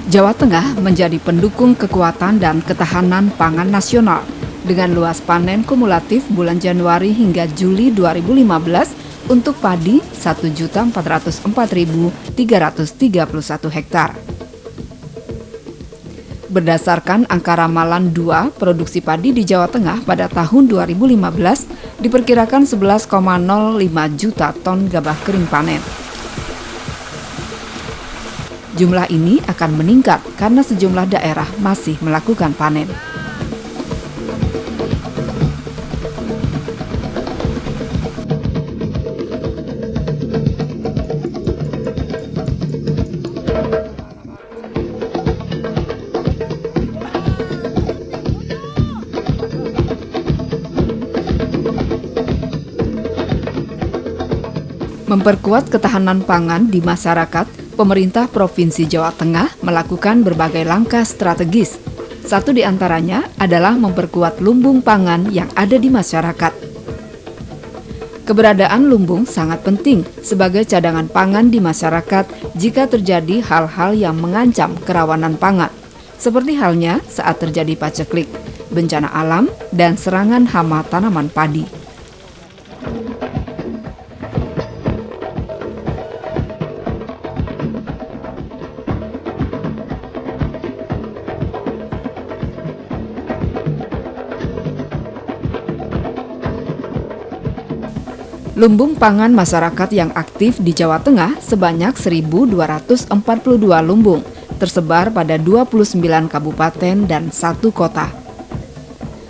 Jawa Tengah menjadi pendukung kekuatan dan ketahanan pangan nasional dengan luas panen kumulatif bulan Januari hingga Juli 2015 untuk padi 1.404.331 hektar. Berdasarkan angka ramalan 2 produksi padi di Jawa Tengah pada tahun 2015 diperkirakan 11,05 juta ton gabah kering panen. Jumlah ini akan meningkat karena sejumlah daerah masih melakukan panen. Memperkuat ketahanan pangan di masyarakat, pemerintah Provinsi Jawa Tengah melakukan berbagai langkah strategis. Satu di antaranya adalah memperkuat lumbung pangan yang ada di masyarakat. Keberadaan lumbung sangat penting sebagai cadangan pangan di masyarakat jika terjadi hal-hal yang mengancam kerawanan pangan, seperti halnya saat terjadi paceklik, bencana alam, dan serangan hama tanaman padi. Lumbung pangan masyarakat yang aktif di Jawa Tengah sebanyak 1.242 lumbung, tersebar pada 29 kabupaten dan 1 kota.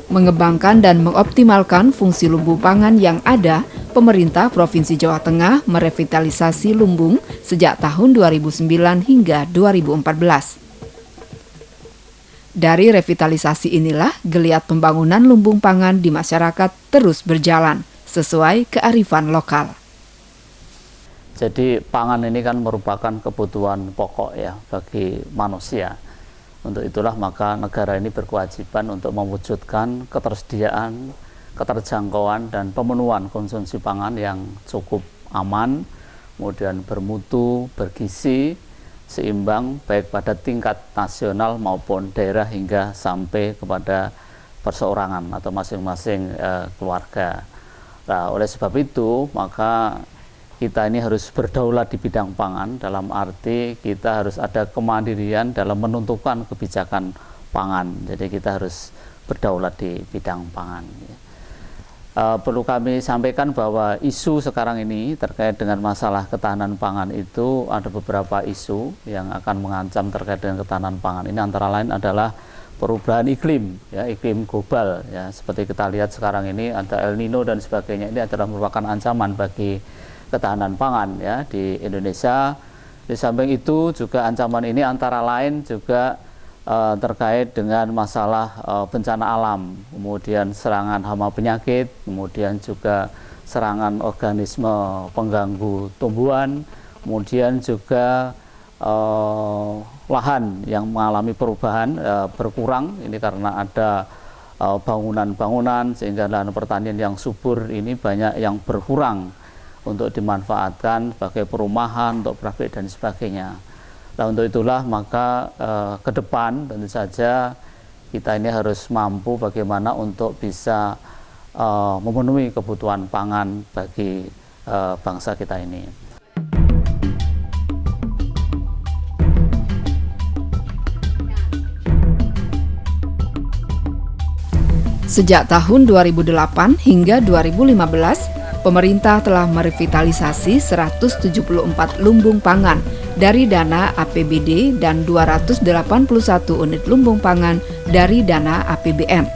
Mengembangkan dan mengoptimalkan fungsi lumbung pangan yang ada, pemerintah Provinsi Jawa Tengah merevitalisasi lumbung sejak tahun 2009 hingga 2014. Dari revitalisasi inilah geliat pembangunan lumbung pangan di masyarakat terus berjalan sesuai kearifan lokal. Jadi pangan ini kan merupakan kebutuhan pokok ya bagi manusia. Untuk itulah maka negara ini berkewajiban untuk mewujudkan ketersediaan, keterjangkauan dan pemenuhan konsumsi pangan yang cukup aman, kemudian bermutu, bergizi, seimbang baik pada tingkat nasional maupun daerah hingga sampai kepada perseorangan atau masing-masing keluarga. Nah, oleh sebab itu, maka kita ini harus berdaulat di bidang pangan, dalam arti kita harus ada kemandirian dalam menentukan kebijakan pangan. Jadi kita harus berdaulat di bidang pangan. Perlu kami sampaikan bahwa isu sekarang ini terkait dengan masalah ketahanan pangan itu ada beberapa isu yang akan mengancam terkait dengan ketahanan pangan. Ini antara lain adalah perubahan iklim, ya, iklim global, ya, seperti kita lihat sekarang ini ada El Nino dan sebagainya. Ini adalah merupakan ancaman bagi ketahanan pangan ya di Indonesia. Di samping itu juga ancaman ini antara lain juga terkait dengan masalah bencana alam, kemudian serangan hama penyakit, kemudian juga serangan organisme pengganggu tumbuhan, kemudian juga lahan yang mengalami perubahan berkurang ini karena ada bangunan-bangunan sehingga lahan pertanian yang subur ini banyak yang berkurang untuk dimanfaatkan sebagai perumahan, untuk pabrik dan sebagainya. Nah, untuk itulah maka ke depan tentu saja kita ini harus mampu bagaimana untuk bisa memenuhi kebutuhan pangan bagi bangsa kita ini. Sejak tahun 2008 hingga 2015, pemerintah telah merevitalisasi 174 lumbung pangan dari dana APBD dan 281 unit lumbung pangan dari dana APBN.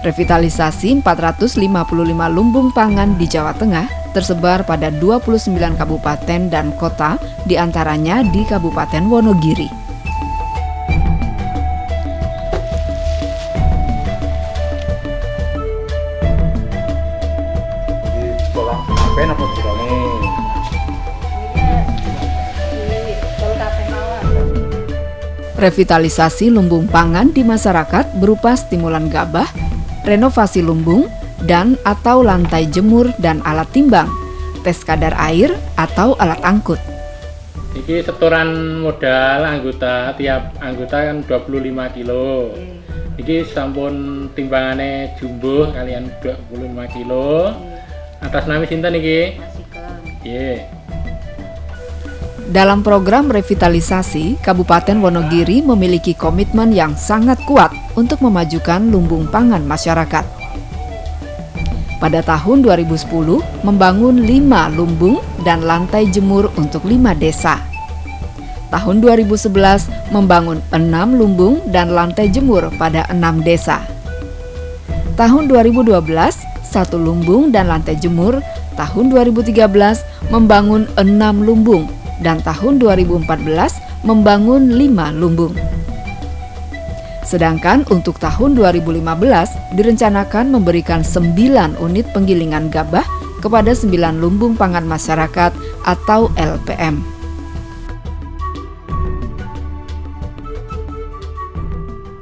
Revitalisasi 455 lumbung pangan di Jawa Tengah tersebar pada 29 kabupaten dan kota, diantaranya di Kabupaten Wonogiri. Revitalisasi lumbung pangan di masyarakat berupa stimulan gabah, renovasi lumbung, dan atau lantai jemur dan alat timbang, tes kadar air atau alat angkut. Iki setoran modal anggota, tiap anggota kan 25 kilo. Iki sampun timbangannya jumbo kalian 25 kilo. Atas nama sinten iki? Iya. Dalam program revitalisasi, Kabupaten Wonogiri memiliki komitmen yang sangat kuat untuk memajukan lumbung pangan masyarakat. Pada tahun 2010, membangun 5 lumbung dan lantai jemur untuk 5 desa. Tahun 2011, membangun 6 lumbung dan lantai jemur pada 6 desa. Tahun 2012, 1 lumbung dan lantai jemur. Tahun 2013, membangun 6 lumbung. Dan tahun 2014, membangun 5 lumbung. Sedangkan untuk tahun 2015 direncanakan memberikan 9 unit penggilingan gabah kepada 9 lumbung pangan masyarakat atau LPM.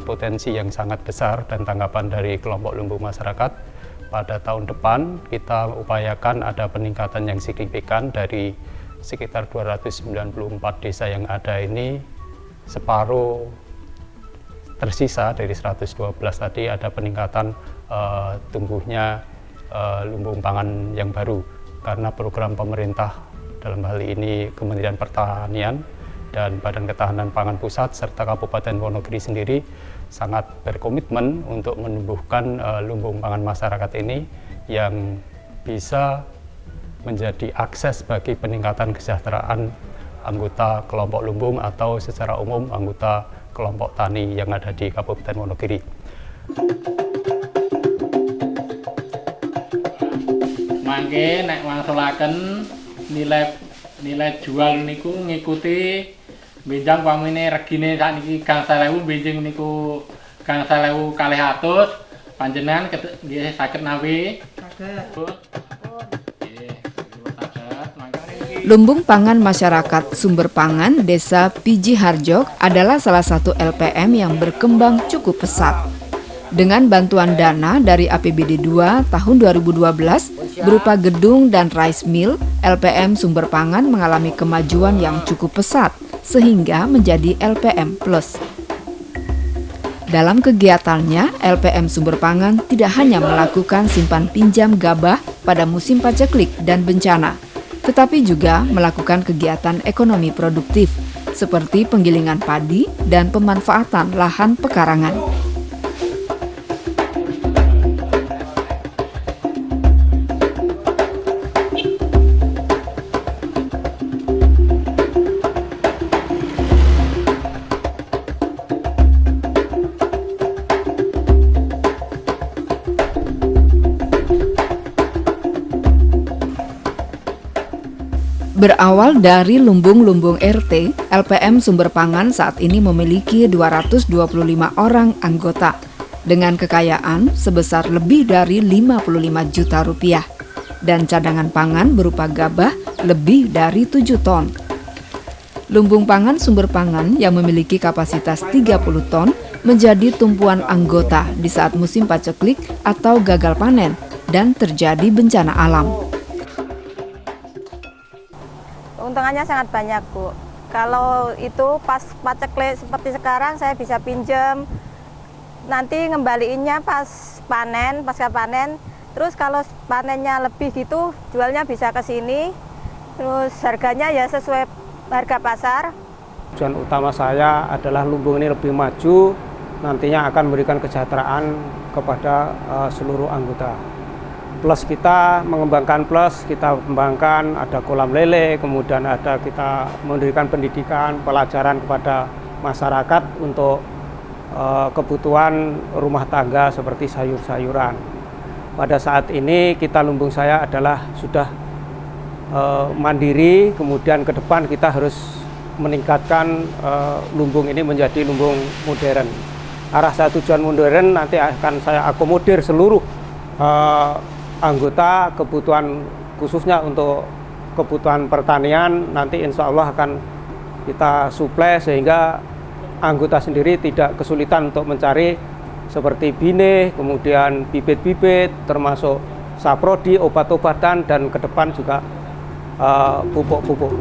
Potensi yang sangat besar dan tanggapan dari kelompok lumbung masyarakat pada tahun depan kita upayakan ada peningkatan yang signifikan dari sekitar 294 desa yang ada ini, separuh tersisa dari 112 tadi ada peningkatan tumbuhnya lumbung pangan yang baru karena program pemerintah dalam hal ini Kementerian Pertanian dan Badan Ketahanan Pangan Pusat serta Kabupaten Wonogiri sendiri sangat berkomitmen untuk menumbuhkan lumbung pangan masyarakat ini yang bisa menjadi akses bagi peningkatan kesejahteraan anggota kelompok lumbung atau secara umum anggota kelompok tani yang ada di Kabupaten Wonogiri. Mangke nek wangsulaken nilai jual niku ngikuti benjang pamine regine sakniki gangsal ewu benjing niku gangsal ewu 200 panjenengan nggih saged nawi. Lumbung Pangan Masyarakat Sumber Pangan Desa Piji Harjo adalah salah satu LPM yang berkembang cukup pesat. Dengan bantuan dana dari APBD 2 tahun 2012 berupa gedung dan rice mill, LPM Sumber Pangan mengalami kemajuan yang cukup pesat sehingga menjadi LPM Plus. Dalam kegiatannya, LPM Sumber Pangan tidak hanya melakukan simpan pinjam gabah pada musim paceklik dan bencana, tetapi juga melakukan kegiatan ekonomi produktif seperti penggilingan padi dan pemanfaatan lahan pekarangan. Berawal dari lumbung-lumbung RT, LPM Sumber Pangan saat ini memiliki 225 orang anggota dengan kekayaan sebesar lebih dari 55 juta rupiah dan cadangan pangan berupa gabah lebih dari 7 ton. Lumbung Pangan Sumber Pangan yang memiliki kapasitas 30 ton menjadi tumpuan anggota di saat musim paceklik atau gagal panen dan terjadi bencana alam. Keuntungannya sangat banyak, Bu. Kalau itu pas paceklik seperti sekarang saya bisa pinjam, nanti ngembaliinnya pas panen, pasca panen. Terus kalau panennya lebih gitu, jualnya bisa ke sini. Terus harganya ya sesuai harga pasar. Tujuan utama saya adalah lumbung ini lebih maju, nantinya akan memberikan kesejahteraan kepada seluruh anggota. Plus kita mengembangkan kita kembangkan ada kolam lele, kemudian ada kita memberikan pendidikan, pelajaran kepada masyarakat untuk kebutuhan rumah tangga seperti sayur-sayuran. Pada saat ini kita lumbung saya adalah sudah mandiri, kemudian ke depan kita harus meningkatkan lumbung ini menjadi lumbung modern. Arah saya tujuan modern nanti akan saya akomodir seluruh anggota kebutuhan khususnya untuk kebutuhan pertanian nanti insya Allah akan kita suplai sehingga anggota sendiri tidak kesulitan untuk mencari seperti binih, kemudian bibit-bibit termasuk saprodi, obat-obatan dan ke depan juga pupuk-pupuk.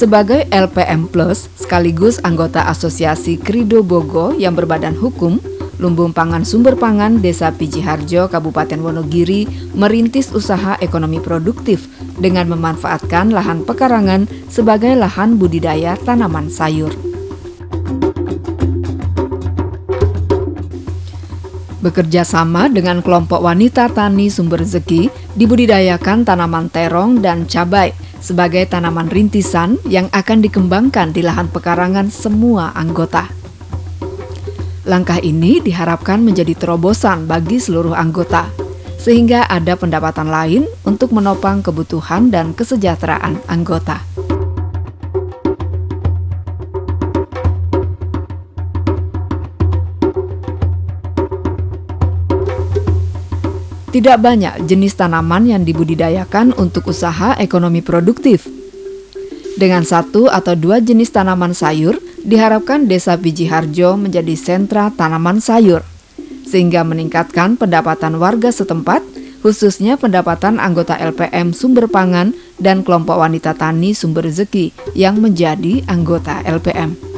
Sebagai LPM Plus sekaligus anggota Asosiasi Krido Bogo yang berbadan hukum, Lumbung Pangan Sumber Pangan Desa Pijiharjo, Kabupaten Wonogiri merintis usaha ekonomi produktif dengan memanfaatkan lahan pekarangan sebagai lahan budidaya tanaman sayur. Bekerja sama dengan kelompok wanita tani sumber rezeki, dibudidayakan tanaman terong dan cabai sebagai tanaman rintisan yang akan dikembangkan di lahan pekarangan semua anggota. Langkah ini diharapkan menjadi terobosan bagi seluruh anggota, sehingga ada pendapatan lain untuk menopang kebutuhan dan kesejahteraan anggota. Tidak banyak jenis tanaman yang dibudidayakan untuk usaha ekonomi produktif. Dengan 1 atau 2 jenis tanaman sayur, diharapkan Desa Pijiharjo menjadi sentra tanaman sayur, sehingga meningkatkan pendapatan warga setempat, khususnya pendapatan anggota LPM Sumber Pangan dan kelompok wanita tani sumber rezeki yang menjadi anggota LPM.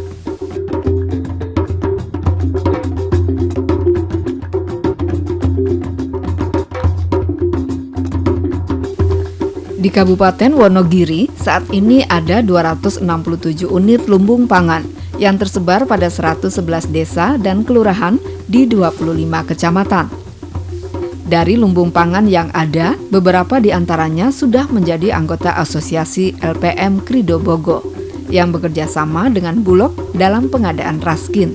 Di Kabupaten Wonogiri, saat ini ada 267 unit lumbung pangan yang tersebar pada 111 desa dan kelurahan di 25 kecamatan. Dari lumbung pangan yang ada, beberapa di antaranya sudah menjadi anggota Asosiasi LPM Krido Bogo yang bekerja sama dengan Bulog dalam pengadaan raskin.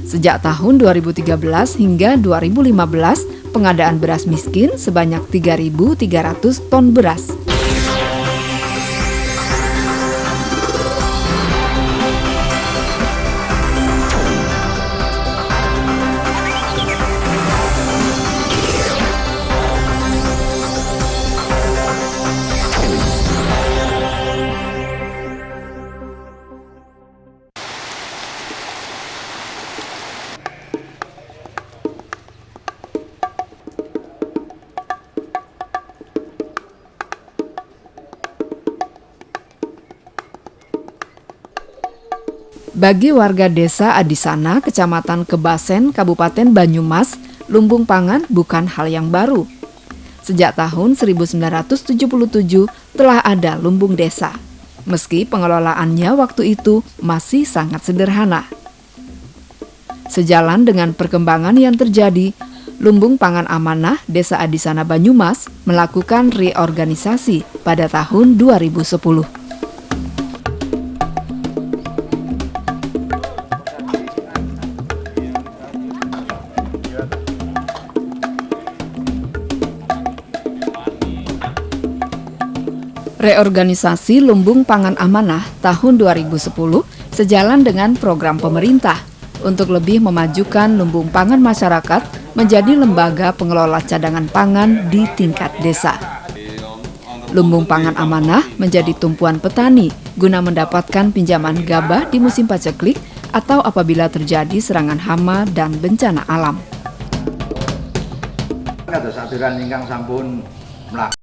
Sejak tahun 2013 hingga 2015, pengadaan beras miskin sebanyak 3.300 ton beras. Bagi warga desa Adisana, Kecamatan Kebasen, Kabupaten Banyumas, lumbung pangan bukan hal yang baru. Sejak tahun 1977 telah ada lumbung desa, meski pengelolaannya waktu itu masih sangat sederhana. Sejalan dengan perkembangan yang terjadi, Lumbung Pangan Amanah Desa Adisana Banyumas melakukan reorganisasi pada tahun 2010. Reorganisasi Lumbung Pangan Amanah tahun 2010 sejalan dengan program pemerintah untuk lebih memajukan lumbung pangan masyarakat menjadi lembaga pengelola cadangan pangan di tingkat desa. Lumbung Pangan Amanah menjadi tumpuan petani guna mendapatkan pinjaman gabah di musim paceklik atau apabila terjadi serangan hama dan bencana alam. Kados aturan ingkang sampun mlaku